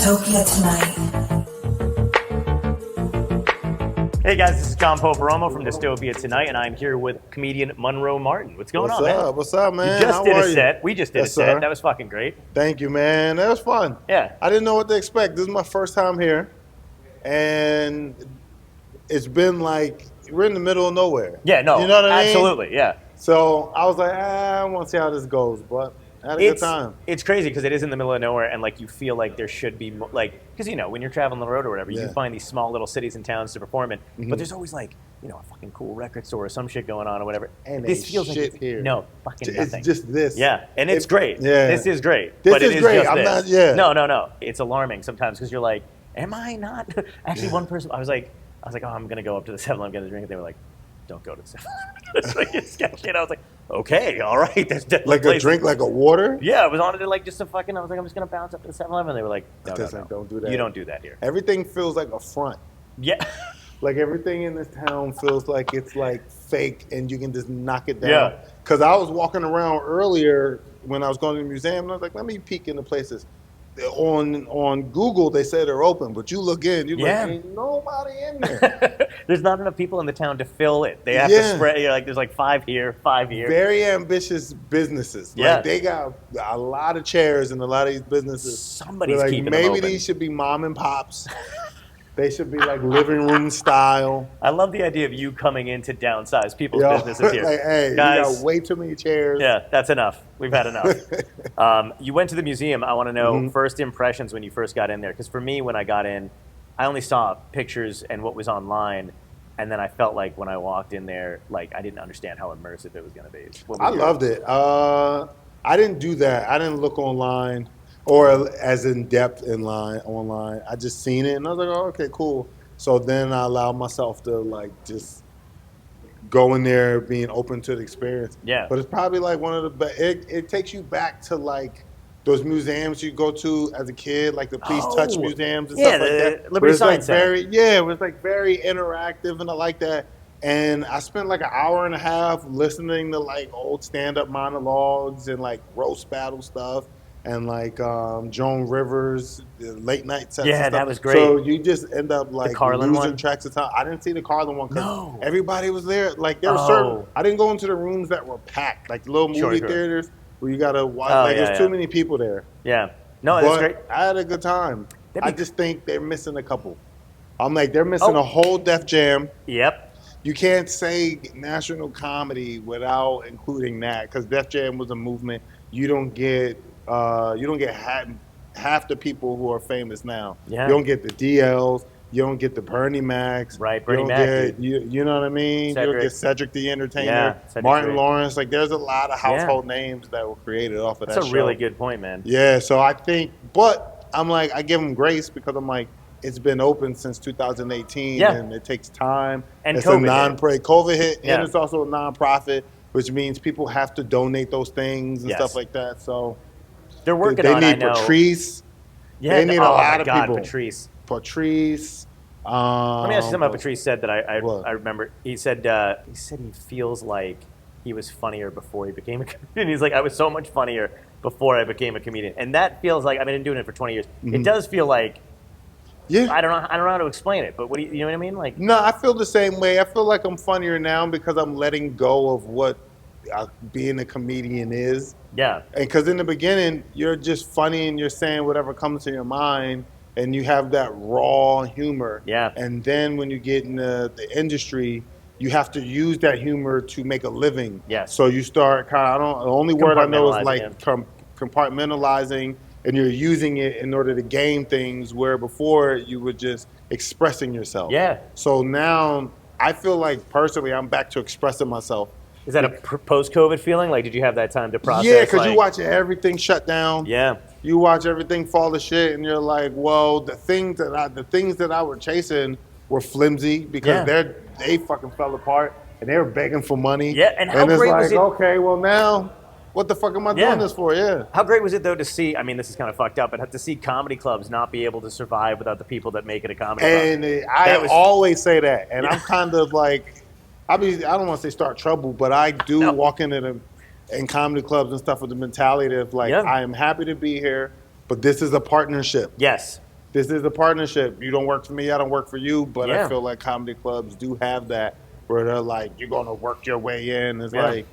Dystopia tonight. Hey guys, this is John Poperomo from Dystopia Tonight, and I'm here with comedian Monroe Martin. What's going on, man? What's up, man? You just did How a are set. you? We just did Yes, a set. sir. That was fucking great. Thank you, man. That was fun. Yeah. I didn't know what to expect. This is my first time here, and it's been like we're in the middle of nowhere. Yeah, no, you know what I mean? absolutely, yeah. So I was like, I want to see how this goes, but I had a good time. It's crazy because it is in the middle of nowhere, and like you feel like there should be because when you're traveling the road or whatever, you Yeah. find these small little cities and towns to perform in, Mhm. but there's always a fucking cool record store or some shit going on or whatever. And this feels shit like it's, here. no fucking It's nothing. just this. Yeah, and it's great. Yeah. This is great. This but is it is great. Just I'm this. not- yeah. No. It's alarming sometimes because you're like, am I not? Actually, one person, I was like, oh, I'm gonna go up to the 7-Eleven, get a drink, and they were like, don't go to the 7-Eleven. It's like it's sketchy. And I was like, okay, all right, that's definitely Like a drink, like a water. Yeah, I was on it like just a fucking. I was like, I'm just gonna bounce up to the 7-Eleven. And they were like, no, Don't do that. You don't do that here. Everything feels like a front. Yeah. Like everything in this town feels like it's like fake and you can just knock it down. Yeah. Because I was walking around earlier when I was going to the museum and I was like, let me peek into places. On Google, they say they're open, but you look in, you're Yeah. like, ain't nobody in there. There's not enough people in the town to fill it. They have to Yeah. spread. You're like, there's like 5 here, 5 here. Very ambitious businesses. Yeah. Like they got a lot of chairs in a lot of these businesses. Somebody's We're like, keeping them maybe open. these should be mom and pops. They should be like living room style. I love the idea of you coming in to downsize people's Yo, businesses here. like, hey, Guys, you got way too many chairs. yeah, that's enough. We've had enough. You went to the museum. I want to know Mhm. first impressions when you first got in there. Because for me, when I got in, I only saw pictures and what was online. And then I felt like when I walked in there, like I didn't understand how immersive it was going to be. I loved it. I didn't do that. I didn't look online or as in depth online. I just seen it and I was like, oh, okay, cool. So then I allowed myself to like just go in there being open to the experience. Yeah. But it's probably like one of the best. It takes you back to like those museums you go to as a kid, like the Please Touch Oh. museums and Yeah, stuff like the that. Liberty Where it's like Science Center. it was like very interactive and I like that. And I spent like an hour and a half listening to like old stand-up monologues and like roast battle stuff and like Joan Rivers late night sets. Yeah, and stuff. that was great. So you just end up like Carlin losing one? tracks of time. I didn't see the Carlin one because No. everybody was there. Like there were Oh. certain. I didn't go into the rooms that were packed, like the little movie Sure. theaters where you gotta watch. Oh, like yeah, there's yeah. too many people there. Yeah. No, that's But great. I had a good time. That'd be- I just think they're missing a couple. I'm like, they're missing Oh. a whole Def Jam. Yep. You can't say national comedy without including that because Def Jam was a movement. You don't get half the people who are famous now. Yeah. You don't get the DLs. You don't get the Bernie Macs. Right, You Bernie don't Mac, get, you know what I mean? You Cedric. don't get Cedric the Entertainer, Yeah, Cedric's Martin great. Lawrence. Like there's a lot of household names that were created off of That's that a show. really good point, man. Yeah, so I think, but I'm like, I give them grace because I'm like, it's been open since 2018, Yeah. and it takes time. And it's COVID a hit. COVID hit, Yeah. and it's also a nonprofit, which means people have to donate those things and Yes. stuff like that. So They're working they on. I need know. Patrice. Yeah, they need a oh lot my of God, people. Patrice. Patrice. Let me ask you something about Patrice said that What? I remember. He said he feels like he was funnier before he became a comedian. He's like, I was so much funnier before I became a comedian, and that feels like I've been doing it for 20 years. It does feel like Yeah. I don't know how to explain it, but what do you know what I mean? Like, No, I feel the same way. I feel like I'm funnier now because I'm letting go of what being a comedian is. yeah, And because in the beginning, you're just funny and you're saying whatever comes to your mind and you have that raw humor. Yeah. And then when you get in the industry, you have to use that humor to make a living. Yes. So you start the only word I know is like Compartmentalizing, compartmentalizing, and you're using it in order to gain things where before you were just expressing yourself. Yeah. So now I feel like personally I'm back to expressing myself. is that a post-COVID feeling? Like, did you have that time to process? Yeah, because like, you watch everything shut down. Yeah. You watch everything fall to shit, and you're like, "Well, the things that I were chasing were flimsy because Yeah. they fucking fell apart, and they were begging for money." Yeah, and how it's great like, was it- okay, well now, what the fuck am I Yeah. doing this for? Yeah. How great was it though to see? I mean, this is kind of fucked up, but to see comedy clubs not be able to survive without the people that make it a comedy club. And I That was- always say that, and I'm kind of like, I don't want to say start trouble, but I do No. walk in comedy clubs and stuff with the mentality of like, Yeah. I am happy to be here, but this is a partnership. Yes. this is a partnership. You don't work for me, I don't work for you. But I Yeah. feel like comedy clubs do have that where they're like, you're gonna work your way in. It's Yeah. like,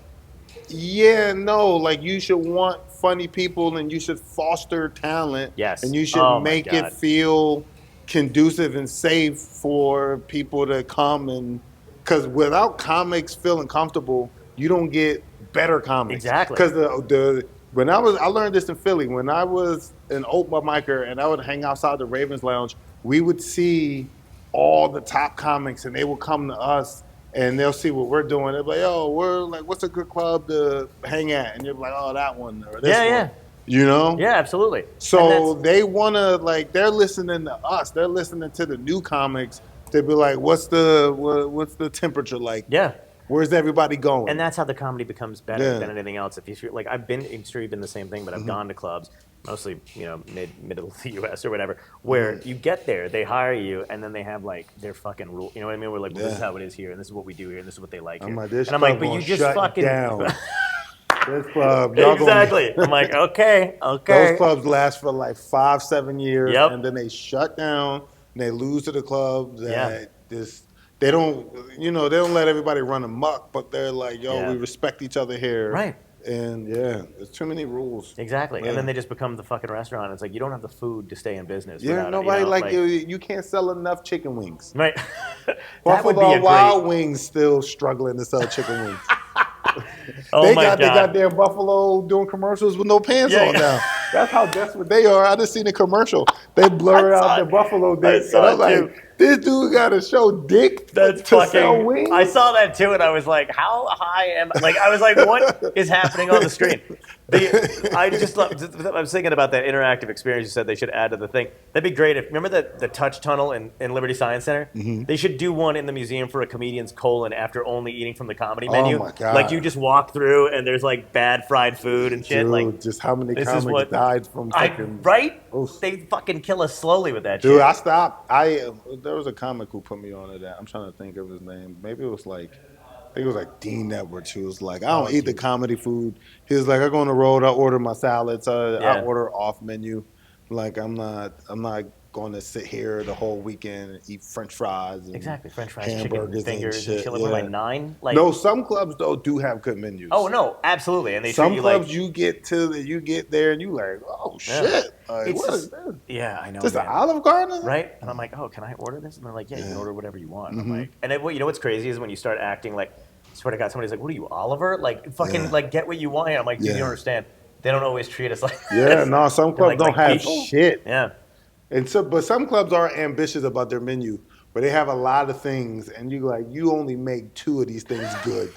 yeah, no, like you should want funny people and you should foster talent and Yes. you should Oh my make it God. feel conducive and safe for people to come and because without comics feeling comfortable, you don't get better comics. Exactly. Because the when I learned this in Philly when I was an open micer and I would hang outside the Ravens Lounge, we would see all the top comics and they would come to us and they'll see what we're doing. They'll be like, "Oh, we're like, what's a good club to hang at?" And you're like, "Oh, that one or this Yeah, one," yeah. you know. Yeah, absolutely. And So that's they wanna like they're listening to us. They're listening to the new comics. They be like, what's the temperature like? yeah. Where's everybody And going?" that's how the comedy becomes better Yeah. than anything else. If you like, I've been, I'm sure you've been the same thing, but I've gone to clubs, mostly middle of the U.S. or whatever, where you get there, they hire you, and then they have like their fucking rule. You know what I mean? We're like, well, this is Yeah. how it is here, and this is what we do here, and this is what they like I'm here. like, this And I'm like, club but you gonna just shut fucking down. This club, y'all exactly. gonna I'm like, okay, those okay. clubs last for like 5-7 years, Yep. and then they shut down. And they lose to the club Yeah. that this they don't they don't let everybody run amok, but they're like, yo, Yeah. we respect each other here, Right. and yeah, there's too many rules. Exactly. Yeah. And then they just become the fucking restaurant. It's like you don't have the food to stay in business. Yeah, without it, nobody like you can't sell enough chicken wings. right. That would be Buffalo a Wild great. Wings still struggling to sell chicken wings. Oh They my got god. they got their Buffalo doing commercials with no pants Yeah, on yeah. now. That's how desperate they are. I just seen a commercial. They blur I out saw the it. Buffalo I dick, saw and I'm it like, too. this dude got to show dick That's to fucking. sell wings. I saw that too, and I was like, "How high am?" Like, I was like, "What is happening on the screen?" I just love. I was thinking about that interactive experience you said they should add to the thing. That'd be great if remember the touch tunnel in Liberty Science Center. Mm-hmm. They should do one in the museum for a comedian's colon after only eating from the comedy menu. my God. Like you just walk through and there's like bad fried food and shit. Dude, Like just how many this is comics what died from fucking right? Oof. They fucking kill us slowly with that Dude, shit. I stopped. There was a comic who put me on to that. I'm trying to think of his name. Maybe it was like, I think it was like Dean Edwards. He was like, I don't eat the comedy food. He was like, I go on the road. I order my salads. I Yeah. order off menu. Like I'm not going to sit here the whole weekend and eat French fries and Exactly, French fries, hamburgers chicken fingers, and shit. chili. What am I, 9? Like, No, some clubs though do have good menus. oh no, absolutely, and they treat Some you clubs like you get there and you like, oh Yeah. shit, like, It's what just- is this? yeah, I know, Just an man. Olive Garden? Right? And I'm like, oh, can I order this? And they're like, yeah, you can order whatever you want. And Mm-hmm. I'm like, and then, you know what's crazy is when you start acting like, swear to God, somebody's like, what are you, Oliver? Like, fucking, Yeah. like, get what you want. I'm like, dude, you Yeah. don't understand. They don't always treat us like Yeah, this. no, some They're clubs don't have people. shit. Yeah. And so, but some clubs are ambitious about their menu, but they have a lot of things, and you only make 2 of these things good.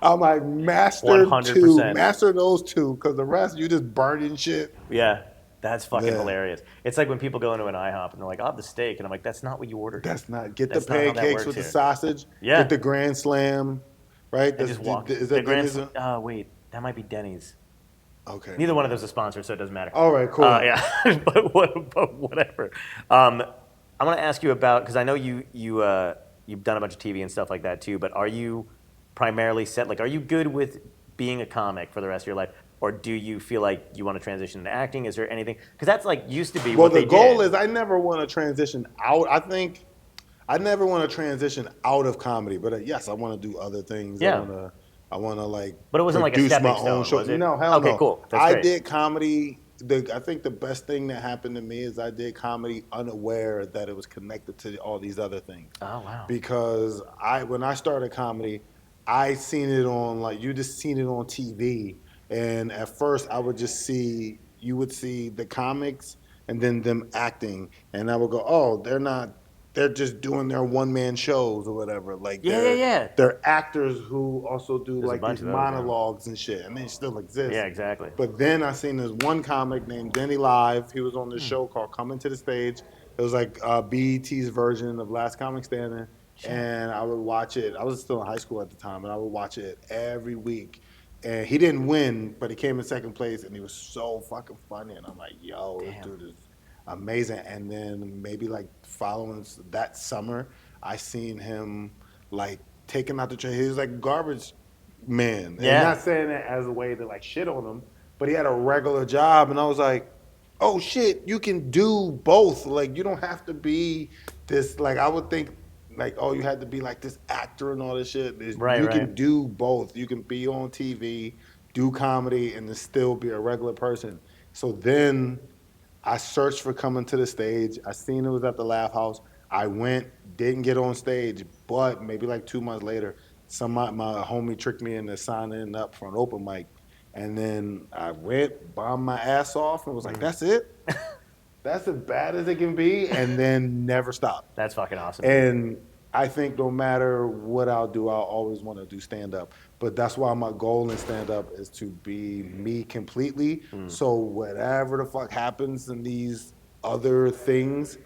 I'm like, master 100%. 2, master those 2, because the rest you just burning shit. Yeah. That's fucking Yeah. hilarious. It's like when people go into an IHOP and they're like, I'll have the steak. And I'm like, that's not what you ordered. That's not get That's the not how that pancakes works with the here. sausage. Yeah. Get the Grand Slam, right? And just walk. Is the that Grand Denny's? wait, that might be Denny's. Okay. Neither one of those is a sponsor, so it doesn't matter. All right, cool. Yeah, but whatever. I want to ask you about because I know you've done a bunch of TV and stuff like that too. But are you primarily set? Like, are you good with being a comic for the rest of your life, or do you feel like you want to transition into acting? Is there anything? Because that's like used to be Well, what they the goal did. is I never want to transition out. I think I never want to transition out of comedy, but yes, I want to do other things. Yeah. I want to like. But it wasn't like a produce stepping my stone, own show. was it? No, hell Okay, no. cool. That's I great. did comedy. I think the best thing that happened to me is I did comedy unaware that it was connected to all these other things. Oh wow. Because when I started comedy, I seen it on you just seen it on TV, and at first I would just you would see the comics and then them acting, and I would go, oh, they're just doing their one-man shows or whatever. Like Yeah. they're actors who also do There's a like bunch these of those, yeah. monologues and shit, and they still exist. Yeah, exactly. But then I seen this one comic named Denny Live. He was on this show called Coming to the Stage. It was like BET's version of Last Comic Standing. And I would watch it. I was still in high school at the time, and I would watch it every week. And he didn't win, but he came in second place, and he was so fucking funny. And I'm like, yo, Damn. this dude is amazing. And then maybe like following that summer, I seen him like taking out the trash. He was like garbage man. Yeah. And not saying that as a way to like shit on him, but he had a regular job, and I was like, oh shit, you can do both. Like you don't have to be this. Like I would think, like oh, you had to be like this actor and all this shit. Right, You right. can do both. You can be on TV, do comedy, and then still be a regular person. So then I searched for coming to the stage. I seen it was at the Laugh House. I went, didn't get on stage, but maybe like 2 months later, my homie tricked me into signing up for an open mic. And then I went, bombed my ass off, and was like, "That's it. That's as bad as it can be," and then never stopped. That's fucking awesome. And I think no matter what I'll do, I'll always want to do stand up. But that's why my goal in stand up is to be me completely. So whatever the fuck happens in these other things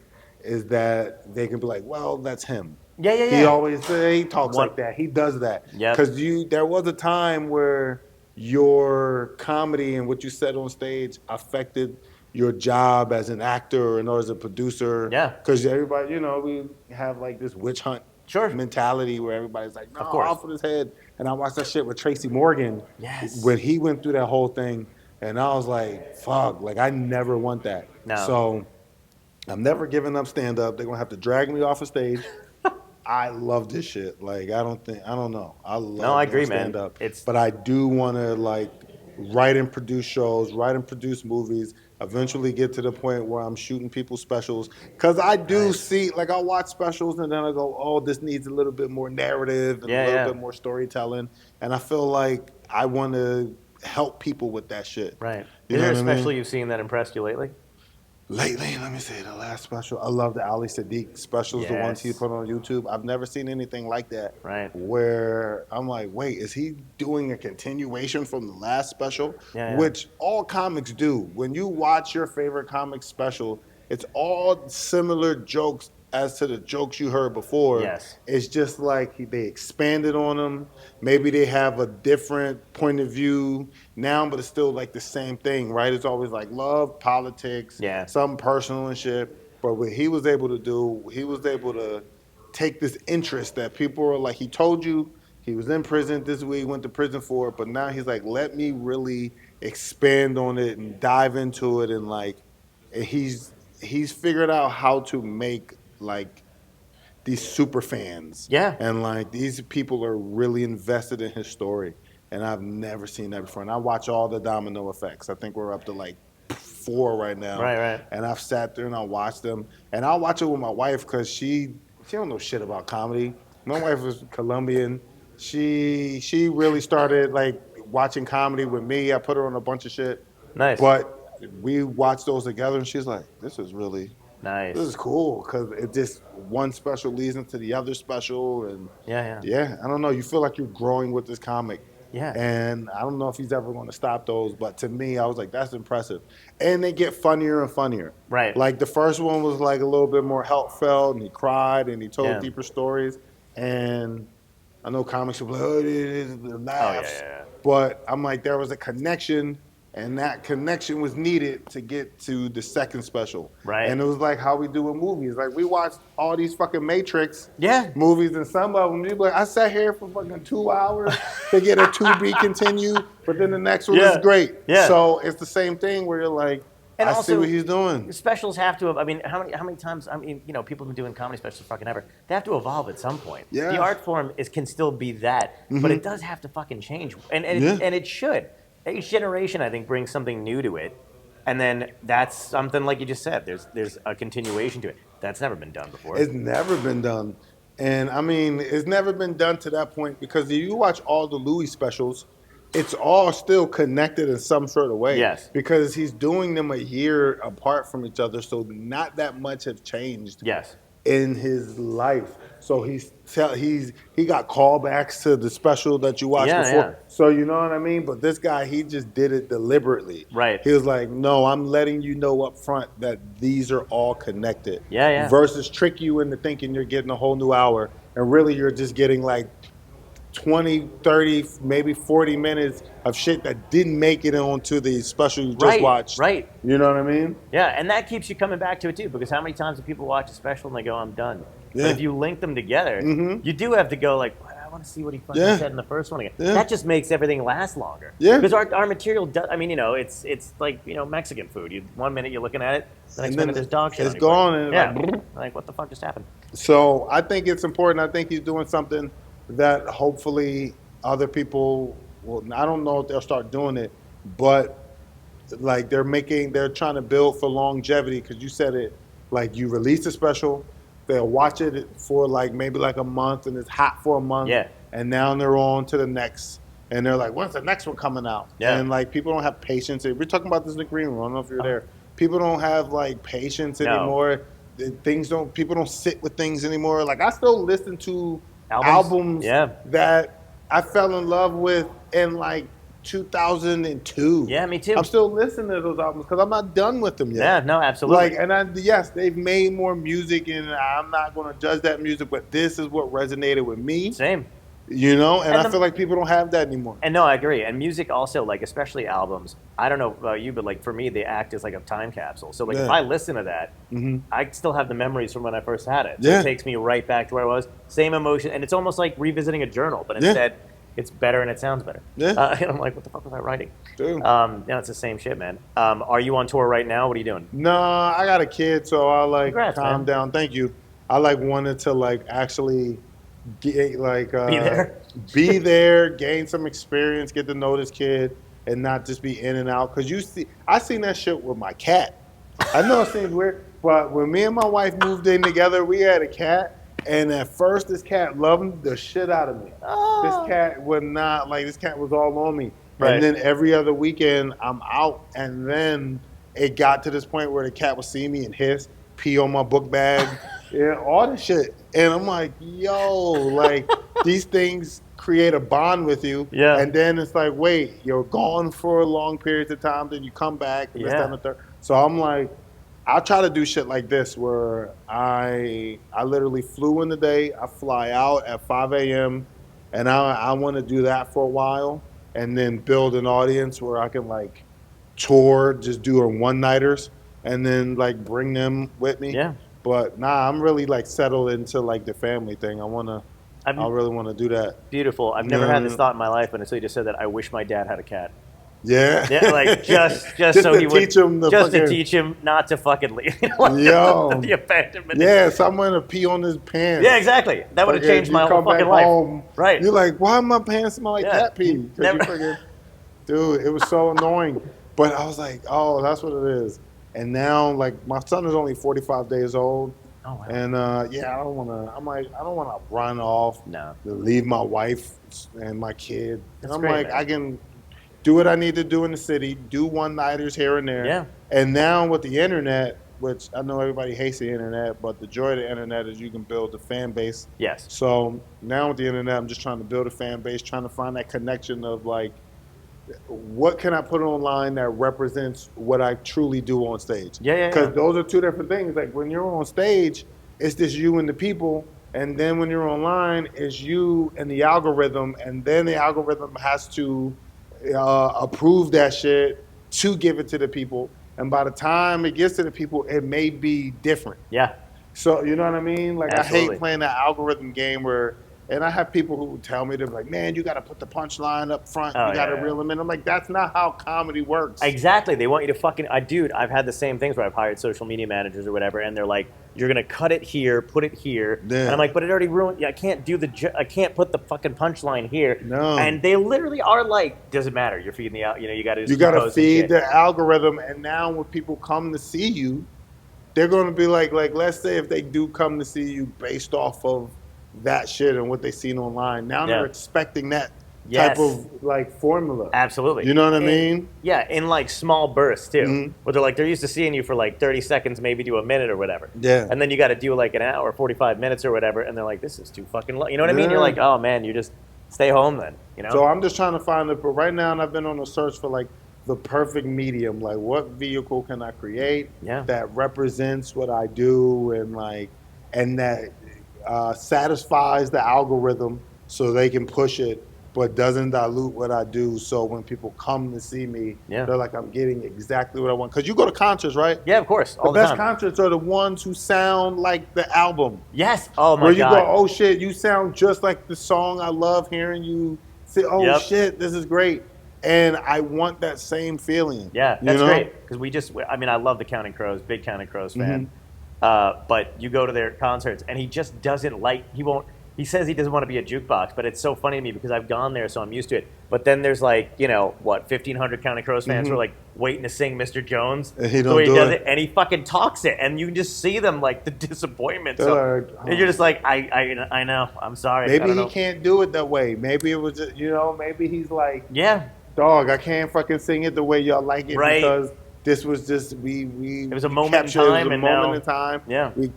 is that they can be like, well, that's him. Yeah, yeah, He yeah. always he talks One- like that. He does that. Yep. Because there was a time where your comedy and what you said on stage affected your job as an actor and or as a producer. Yeah. Because everybody, we have like this witch hunt Sure. mentality where everybody's like, no, Of course. off with his head. And I watched that shit with Tracy Morgan Yes. when he went through that whole thing. And I was like, fuck, like I never want that. No. So I'm never giving up stand up. They're going to have to drag me off a stage. I love this shit. Like, I don't know. I love I agree, stand man. up. It's- But I do want to like write and produce shows, write and produce movies, eventually get to the point where I'm shooting people's specials. Because I do see, like, I'll watch specials and then I go, oh, this needs a little bit more narrative and a little bit more storytelling. And I feel like I want to help people with that shit. Right. You Is know there a what I mean? special you've seen that impressed you lately? Lately, let me say the last special. I love the Ali Sadiq specials, the ones he Yes. put on YouTube. I've never seen anything like that. Right. Where I'm like, wait, is he doing a continuation from the last special? Yeah, yeah. Which all comics do. When you watch your favorite comic special, it's all similar jokes as to the jokes you heard before. Yes. It's just like they expanded on them. Maybe they have a different point of view now, but it's still like the same thing, right? It's always like love, politics, Yeah. something personal and shit. But what he was able to do, he was able to take this interest that people were like, he told you he was in prison, this is what he went to prison for, but now he's like, let me really expand on it and dive into it. And like, and he's figured out how to make like these super fans. Yeah. And like these people are really invested in his story. And I've never seen that before. And I watch all the domino effects. I think we're up to like 4 right now. Right. And I've sat there and I watched them. And I'll watch it with my wife because she don't know shit about comedy. My wife is Colombian. She really started like watching comedy with me. I put her on a bunch of shit. Nice. But we watched those together and she's like, this is Nice. cool because it just one special leads into the other special. And Yeah. I don't know. You feel like you're growing with this comic. Yeah. And I don't know if he's ever going to stop those, but to me, I was like, that's impressive. And they get funnier and funnier. Right. Like the first one was like a little bit more heartfelt, and he cried and he told Yeah. deeper stories. And I know comics will be like, oh, it is the laughs. yeah. But I'm like, there was a connection, and that connection was needed to get to the second special. Right. And it was like how we do with movies. Like we watched all these fucking Matrix Yeah. movies, and some of them, you'd be like, I sat here for fucking 2 hours to get a to be continued, but then the next one is great. Yeah. So it's the same thing where you're like, And I see also, what he's doing. Specials have to have, I mean, how many times, I mean, people have been doing comedy specials fucking ever. They have to evolve at some point. Yeah. The art form can still be that, but it does have to fucking change. And Yeah. and it should. Each generation, I think, brings something new to it. And then that's something like you just said. There's a continuation to it. That's never been done before. It's never been done. And I mean, it's never been done to that point because if you watch all the Louis specials, it's all still connected in some sort of way. Yes. Because he's doing them a year apart from each other, so not that much have changed Yes. in his life. So he got callbacks to the special that you watched before. Yeah. So you know what I mean? But this guy, he just did it deliberately. Right. He was like, no, I'm letting you know up front that these are all connected. Yeah. Versus trick you into thinking you're getting a whole new hour, and really you're just getting like 20, 30, maybe 40 minutes of shit that didn't make it onto the special you just watched. Right. You know what I mean? Yeah, and that keeps you coming back to it too, because how many times do people watch a special and they go, I'm done? Yeah. But if you link them together, you do have to go like, want to see what he fucking Yeah. said in the first one again. Yeah. That just makes everything last longer. Yeah. Because our material does. I mean, you know, it's like, you know, Mexican food. You 1 minute you're looking at it, the next And then minute there's dog shit. it's on your plate. gone, and yeah. like, Like, what the fuck just happened? So I think it's important. I think he's doing something that hopefully other people will. I don't know if they'll start doing it, but like they're trying to build for longevity, because you said it, like you release a special, they'll watch it for like maybe like a month, and it's hot for a month, Yeah. and now they're on to the next, and they're like, when's the next one coming out? Yeah. And like people don't have patience. We're talking about this in the green room. I don't know if you're there. People don't have like patience No. anymore. People don't sit with things anymore. Like I still listen to albums Yeah. that I fell in love with in like 2002. Yeah, me too. I'm still listening to those albums because I'm not done with them yet. Yeah, no, absolutely. Like, yes, they've made more music, and I'm not going to judge that music, but this is what resonated with me. Same. You know, and I the- feel like people don't have that anymore. And no, I agree. And music also, like, especially albums, I don't know about you, but like for me, they act as like a time capsule. So like if Yeah. I listen to that, Mhm. I still have the memories from when I first had it. So Yeah. it takes me right back to where I was. Same emotion. And it's almost like revisiting a journal, but Yeah. instead it's better and it sounds better. Yeah. And I'm like, what the fuck was I writing? Dude. Yeah, it's the same shit, man. Are you on tour right now? What are you doing? No, I got a kid, so I like Congrats, calm man. down. Thank you. I like wanted to like actually get like Be there? be there, gain some experience, get to know this kid, and not just be in and out. Cause I seen that shit with my cat. I know it seems weird, but when me and my wife moved in together, we had a cat, and at first this cat loved the shit out of me. Oh. This cat would not like. This cat was all on me, Right. and then every other weekend I'm out, and then it got to this point where the cat would see me and hiss, pee on my book bag, yeah, all this shit. And I'm like, yo, like these things create a bond with you. Yeah. And then it's like, wait, you're gone for long periods of time, then you come back, and this, Yeah. that, and the third. So I'm like, I'll try to do shit like this where I literally flew in the day, I fly out at 5 a.m. and I want to do that for a while, and then build an audience where I can like tour, just do a one-nighters, and then like bring them with me. Yeah. But nah, I'm really like settled into like the family thing. I really want to do that. Beautiful. I've never had this Yeah. thought in my life, but until you just said that, I wish my dad had a cat. Yeah. Yeah, like just Just so to he would teach him the just to fucking- teach him not to fucking leave. You know, like Yo. the abandonment. Yeah, someone to pee on his pants. Yeah, exactly. That would have Fucking, changed you my whole come back fucking life. home, Right. You're like, why my pants smell like Yeah. cat pee? 'Cause Never- you fucking, dude, it was so annoying. But I was like, oh, that's what it is. And now, like, my son is only 45 days old. Oh, wow. And yeah, I don't want to. I'm like, I don't want to run off. No. To leave my wife and my kid. That's and I'm great, like, man. I can do what I need to do in the city. Do one-nighters here and there. Yeah. And now with the internet, which I know everybody hates the internet, but the joy of the internet is you can build a fan base. Yes. So now with the internet, I'm just trying to build a fan base, trying to find that connection of like, what can I put online that represents what I truly do on stage? Yeah. Because those are two different things. Like when you're on stage, it's just you and the people. And then when you're online, it's you and the algorithm. And then the algorithm has to approve that shit to give it to the people. And by the time it gets to the people, it may be different. Yeah. So you know what I mean? Like Absolutely. I hate playing that algorithm game where, and I have people who tell me, they're like, man, you got to put the punchline up front. Oh, You got to yeah. reel them in. I'm like, that's not how comedy works. Exactly. They want you to fucking. Dude, I've had the same things where I've hired social media managers or whatever, and they're like, "You're gonna cut it here, put it here," Yeah. and I'm like, "But it already ruined. Yeah, I can't do I can't put the fucking punchline here." No. And they literally are like, "Doesn't matter. You're feeding the out. You know, you got to. You got to feed the algorithm. And now when people come to see you, they're going to be like, let's say if they do come to see you based off of that shit and what they seen online, now Yeah. they're expecting that Yes. type of like formula. Absolutely. You know what I And- mean? Yeah, in like small bursts too. Mhm. Where they're used to seeing you for like 30 seconds, maybe to a minute or whatever. Yeah. And then you got to do like an hour, 45 minutes or whatever, and they're like, "This is too fucking low." You know what I mean? You're Yeah. like, "Oh man, you just stay home then." You know? So I'm just trying to find it. But right now, I've been on a search for like the perfect medium. Like, what vehicle can I create Yeah. that represents what I do and that satisfies the algorithm so they can push it, but doesn't dilute what I do. So when people come to see me, they're like, I'm getting exactly what I want. Because you go to concerts, right? Yeah, of course. All the best time. concerts are the ones who sound like the album. Yes. Oh, my God. Where you go, oh, shit, you sound just like the song. I love hearing you say, oh, shit, this is great. And I want that same feeling. Yeah, that's great. Because I love the Counting Crows, big Counting Crows fan. But you go to their concerts, and he just doesn't he says he doesn't want to be a jukebox, but it's so funny to me because I've gone there, so I'm used to it. But then there's 1,500 Counting Crows fans who are waiting to sing Mr. Jones. And he don't do it. And he fucking talks it, and you can just see them the disappointment. And you're just I know, I'm sorry. Maybe he can't do it that way. Maybe it was just, maybe he's like, dog, I can't fucking sing it the way y'all like it because this was just it was a moment in time. Yeah, we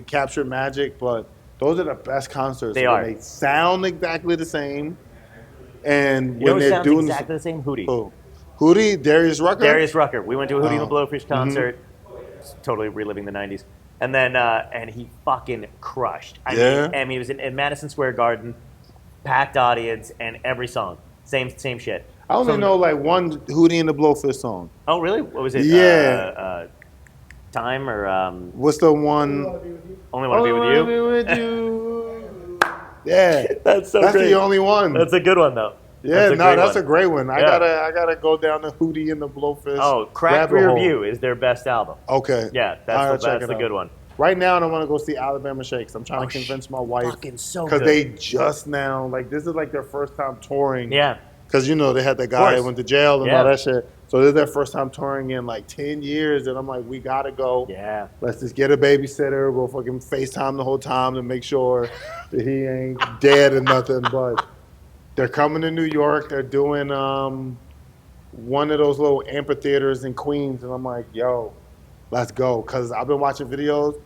captured magic, but those are the best concerts. They sound exactly the same, and when they're doing exactly the same, Hootie. Hootie, Darius Rucker. Darius Rucker. We went to a Hootie and the Blowfish concert. Totally reliving the '90s, and then and he fucking crushed. I mean, he was in Madison Square Garden, packed audience, and every song, same shit. I only know one Hootie and the Blowfish song. Oh, really? What was it? Yeah. Time or what's the one? Only Want to Be With You. Yeah, that's great. That's the only one. That's a good one though. Yeah, that's a great one. I gotta go down to Hootie and the Blowfish. Oh, Crack Rear View is their best album. Okay. Yeah, that's the good one. Right now, I want to go see Alabama Shakes. I'm trying to convince my wife because they just now this is their first time touring. Yeah. Because they had that guy that went to jail and all that shit. So this is their first time touring in 10 years, and I'm like, we gotta go. Yeah. Let's just get a babysitter. We'll fucking FaceTime the whole time to make sure that he ain't dead or nothing. But they're coming to New York. They're doing one of those little amphitheaters in Queens, and I'm like, yo, let's go. Because I've been watching videos.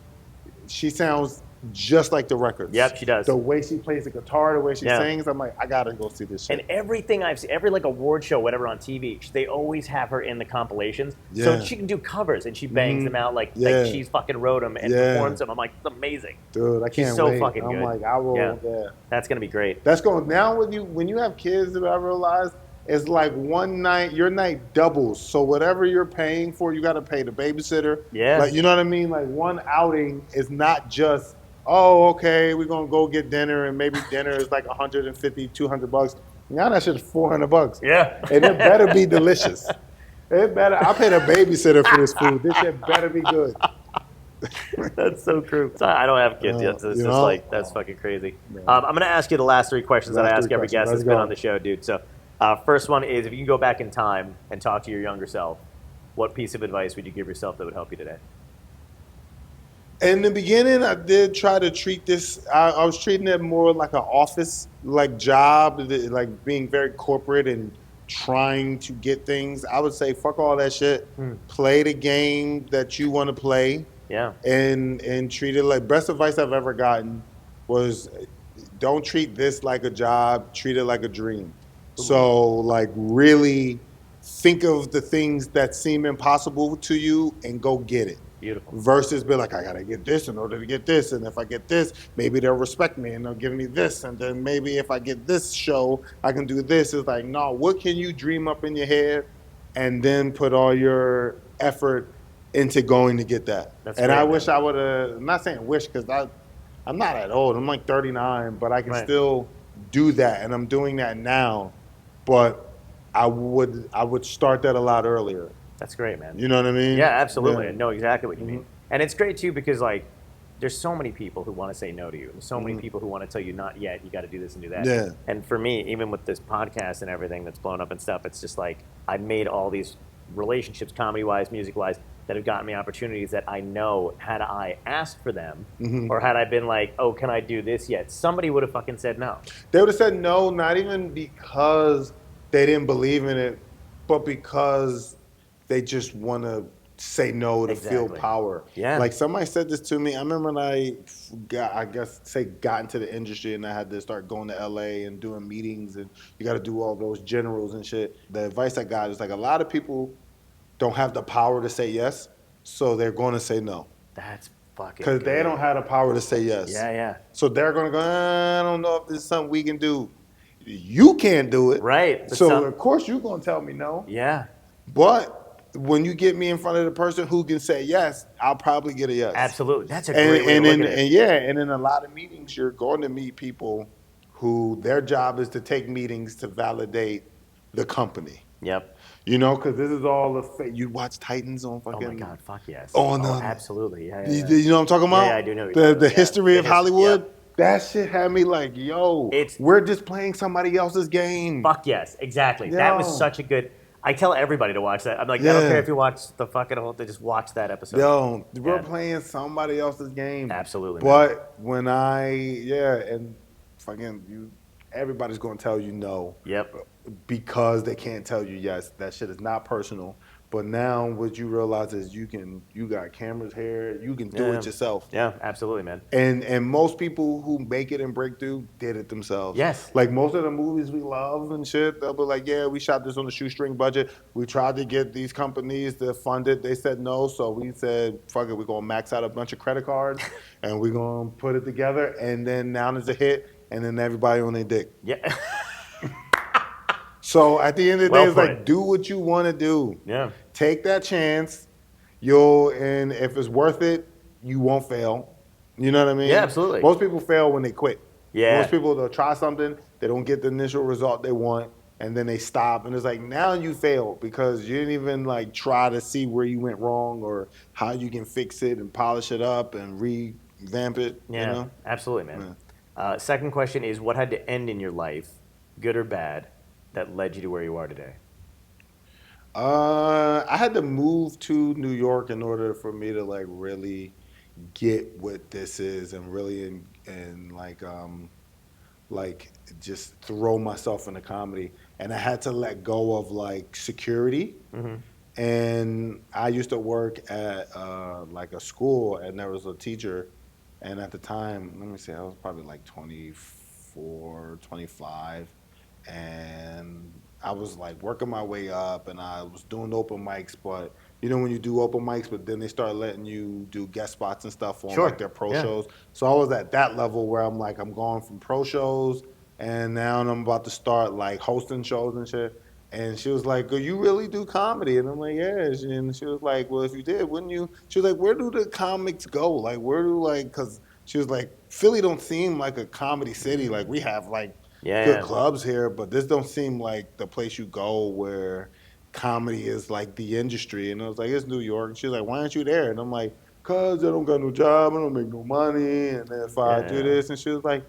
She sounds just like the records. Yep, she does. The way she plays the guitar, the way she sings, I'm like, I gotta go see this shit. And everything I've seen, every award show, whatever on TV, they always have her in the compilations. Yeah. So she can do covers and she bangs them out like she's fucking wrote them and performs them. I'm like, it's amazing. Dude, I can't wait. She's so fucking good. I'm like, I will. Yeah. That's gonna be great. That's going now when you have kids. I realized it's one night, your night doubles. So whatever you're paying for, you got to pay the babysitter. Yeah. You know what I mean? One outing is not just, oh, okay, we're going to go get dinner, and maybe dinner is $150, $200. Now that shit's $400. Yeah. And it better be delicious. I paid a babysitter for this food. This shit better be good. That's so true. I don't have kids yet, so it's just that's fucking crazy. I'm going to ask you the last three questions that I ask every guest that's been on the show, dude. So first one is, if you can go back in time and talk to your younger self, what piece of advice would you give yourself that would help you today? In the beginning, I did try to treat this. I was treating it more like an office, job, being very corporate and trying to get things. I would say, fuck all that shit. Play the game that you want to play. Yeah. And treat it best advice I've ever gotten was, don't treat this like a job. Treat it like a dream. Ooh. So really think of the things that seem impossible to you and go get it. Beautiful. Versus be like, I gotta get this in order to get this, and if I get this, maybe they'll respect me and they'll give me this, and then maybe if I get this show, I can do this. It's no, what can you dream up in your head, and then put all your effort into going to get that. That's and great, I wish I would have. I'm not saying wish because I'm not that old. I'm 39, but I can still do that, and I'm doing that now. But I would start that a lot earlier. That's great, man. You know what I mean? Yeah, absolutely. I know exactly what you mean. And it's great, too, because, there's so many people who want to say no to you. There's so many people who want to tell you, not yet, you got to do this and do that. Yeah. And for me, even with this podcast and everything that's blown up and stuff, it's just I've made all these relationships, comedy-wise, music-wise, that have gotten me opportunities that I know, had I asked for them, or had I been oh, can I do this yet? Somebody would have fucking said no. They would have said no, not even because they didn't believe in it, but because they just want to say no to feel power. Yeah. Somebody said this to me. I remember when I got into the industry and I had to start going to LA and doing meetings, and you got to do all those generals and shit. The advice I got is a lot of people don't have the power to say yes, so they're going to say no. That's fucking because they don't have the power to say yes. Yeah. So they're going to go, I don't know if this is something we can do. you can't do it. Right. But So of course you're gonna tell me no. yeah. But when you get me in front of the person who can say yes, I'll probably get a yes. Absolutely. That's a great way to look at it. And yeah, and in a lot of meetings, you're going to meet people who their job is to take meetings to validate the company. Yep. You know, because this is all the you watch Titans on fucking. Oh my God, fuck yes. On absolutely. Yeah, you know what I'm talking about? Yeah, I do know what you're The talking about. history of Hollywood. Yep. That shit had me like, yo, we're just playing somebody else's game. Fuck yes, exactly. Yo. That was such a good. I tell everybody to watch that. I'm like, I don't care if you watch the fucking whole thing, just watch that episode. Yo, we're playing somebody else's game. Absolutely. But when and fucking everybody's gonna tell you no. Yep. Because they can't tell you yes. That shit is not personal. But now what you realize is you got cameras here, you can do it yourself. Yeah, absolutely, man. And most people who make it and break through did it themselves. Yes. Like most of the movies we love and shit, they'll be like, yeah, we shot this on a shoestring budget. We tried to get these companies to fund it. They said no, so we said, fuck it, we're gonna max out a bunch of credit cards and we're gonna put it together, and then now there's a hit, and then everybody on their dick. Yeah. So at the end of the day, it's like, do what you want to do. Yeah. Take that chance. And if it's worth it, you won't fail. You know what I mean? Yeah, absolutely. Most people fail when they quit. Yeah. Most people, they'll try something, they don't get the initial result they want, and then they stop. And it's like, now you failed because you didn't even like try to see where you went wrong or how you can fix it and polish it up and revamp it. Yeah, you know? Absolutely, man. Yeah. Second question is, what had to end in your life, good or bad, that led you to where you are today? I had to move to New York in order for me to like really get what this is and really and like just throw myself into comedy. And I had to let go of like security. Mm-hmm. And I used to work at like a school, and there was a teacher, and at the time, let me see, I was probably like 24, 25, and I was like working my way up, and I was doing open mics, but you know when you do open mics, but then they start letting you do guest spots and stuff on like their pro shows. So I was at that level where I'm like, I'm going from pro shows, and now I'm about to start like hosting shows and shit. And she was like, "Oh, you really do comedy?" And I'm like, "Yeah." And she was like, "Well, if you did, wouldn't you?" She was like, "Where do the comics go? Like, where do like?" Because she was like, "Philly don't seem like a comedy city. Like we have like." Good clubs here, but this don't seem like the place you go where comedy is like the industry. And I was like, it's New York. And she was like, why aren't you there? And I'm like, cause I don't got no job, I don't make no money, and if I do this, and she was like,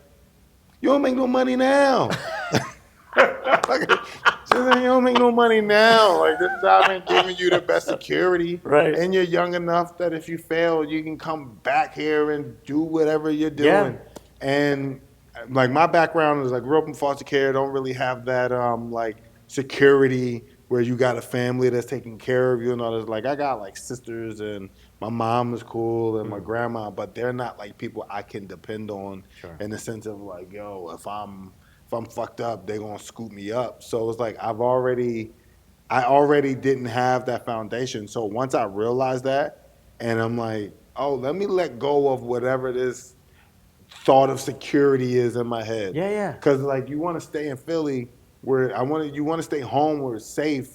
you don't make no money now. She was like, you don't make no money now. Like this job ain't giving you the best security. Right. And you're young enough that if you fail, you can come back here and do whatever you're doing. Yeah. And like my background is I grew up in foster care. Don't really have that like security where you got a family that's taking care of you and all this. Like I got like sisters and my mom is cool and my grandma, but they're not like people I can depend on in the sense of like, yo, if I'm fucked up, they're gonna scoop me up. So it's like I already didn't have that foundation. So once I realized that, and I'm like, oh, let me let go of whatever this thought of security is in my head. Yeah, yeah. Because like you want to stay in Philly where you want to stay home where it's safe,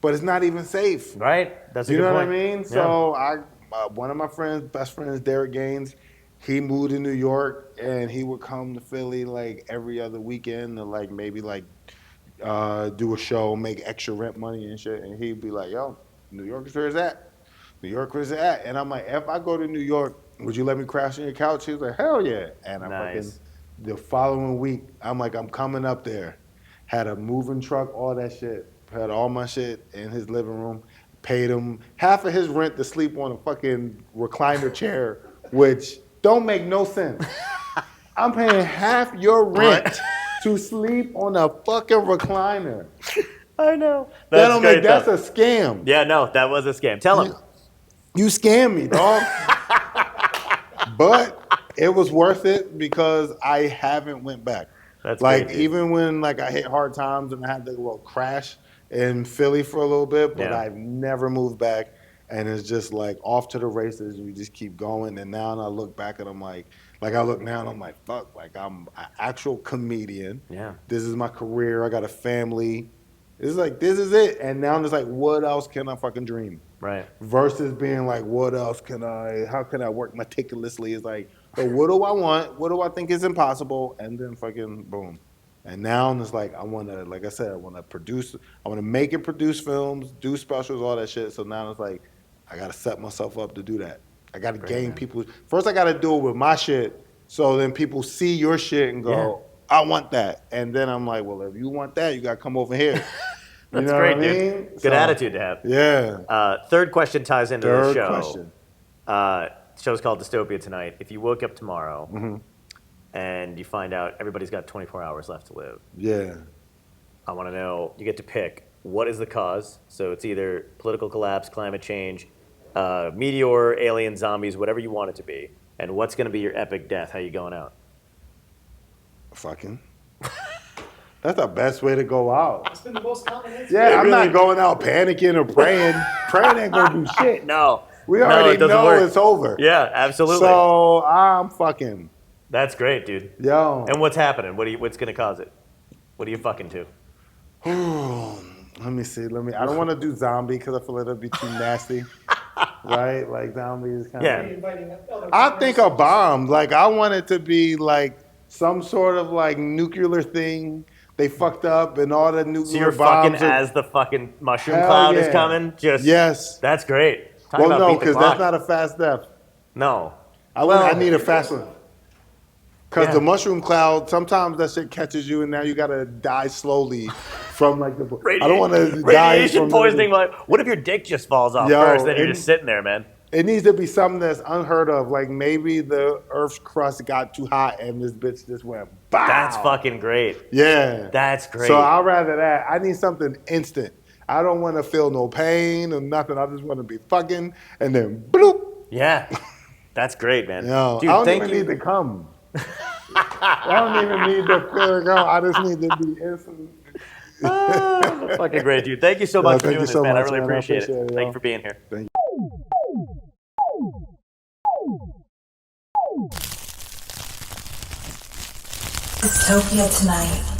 but it's not even safe. Right. That's a good point. You know what I mean? Yeah. So one of my best friends, Derek Gaines, he moved to New York and he would come to Philly like every other weekend to like maybe like do a show, make extra rent money and shit. And he'd be like, yo, New York is where it's at. New York, where's it at? And I'm like, if I go to New York, would you let me crash on your couch? He was like, hell yeah. And I fucking, the following week, I'm like, I'm coming up there. Had a moving truck, all that shit. Had all my shit in his living room. Paid him half of his rent to sleep on a fucking recliner chair, which don't make no sense. I'm paying half your rent to sleep on a fucking recliner. I know. That's a scam. Yeah, no, that was a scam. Tell him. You scammed me, dog. But it was worth it because I haven't went back. That's like great, even when like I hit hard times and I had to go crash in Philly for a little bit, but I've never moved back. And it's just like off to the races. You just keep going. And now I look back and I'm like Like I look now and I'm like, fuck, like I'm an actual comedian. Yeah. This is my career. I got a family. It's like, this is it. And now it's like, what else can I fucking dream? Right. Versus being like, how can I work meticulously? It's like, so what do I want? What do I think is impossible? And then fucking boom. And now it's like, I want to, like I said, I want to produce, I want to make and produce films, do specials, all that shit. So now it's like, I got to set myself up to do that. I got to gain people. First, I got to do it with my shit. So then people see your shit and go, I want that. And then I'm like, well, if you want that, you got to come over here. That's you know great, what I dude. mean? Good attitude to have. Yeah. Third question ties into the show. Question. Show's called Dystopia tonight. If you woke up tomorrow Mm-hmm. and you find out everybody's got 24 hours left to live, Yeah. I want to know, you get to pick, what is the cause? So it's either political collapse, climate change, meteor, alien, zombies, whatever you want it to be. And what's going to be your epic death? How you going out? Fucking. That's the best way to go out. That's been the most common answer. Yeah, I'm really- not going out panicking or praying. Praying ain't gonna do shit. No. We No, already it doesn't know work. it's over. Yeah, absolutely. So I'm fucking. That's great, dude. Yo. And what's happening? What's going to cause it? What are you fucking to? Let me see. I don't want to do zombie because I feel like that'd be too nasty. Right? Like zombie is kind Yeah. of. Inviting other I partners. think a bomb. Like I want it to be like some sort of like nuclear thing. They fucked up and all the nuclear So you're bombs. fucking as the fucking mushroom Hell cloud is yeah. coming? Just Yes. That's great. Talk Well, about no, beat the because clock. that's not a fast death. No. I need a fast one. Because Yeah. the mushroom cloud, sometimes that shit catches you and now you gotta die slowly from like the. I don't want to die Radiation from poisoning. Like, what if your dick just falls off Yo, first? Then you're and- just sitting there, man. It needs to be something that's unheard of. Like maybe the Earth's crust got too hot and this bitch just went. Bow. That's fucking great. Yeah. That's great. So I'd rather that. I need something instant. I don't want to feel no pain or nothing. I just want to be fucking and then bloop. Yeah. That's great, man. Yo, Dude, I don't thank even you. need to come. I don't even need to feel go. I just need to be instant. Fucking great, dude. Thank you so much for thank doing you this, so man. I much, really man. I appreciate appreciate it. it, Thank yo. you for being here. Dystopia tonight.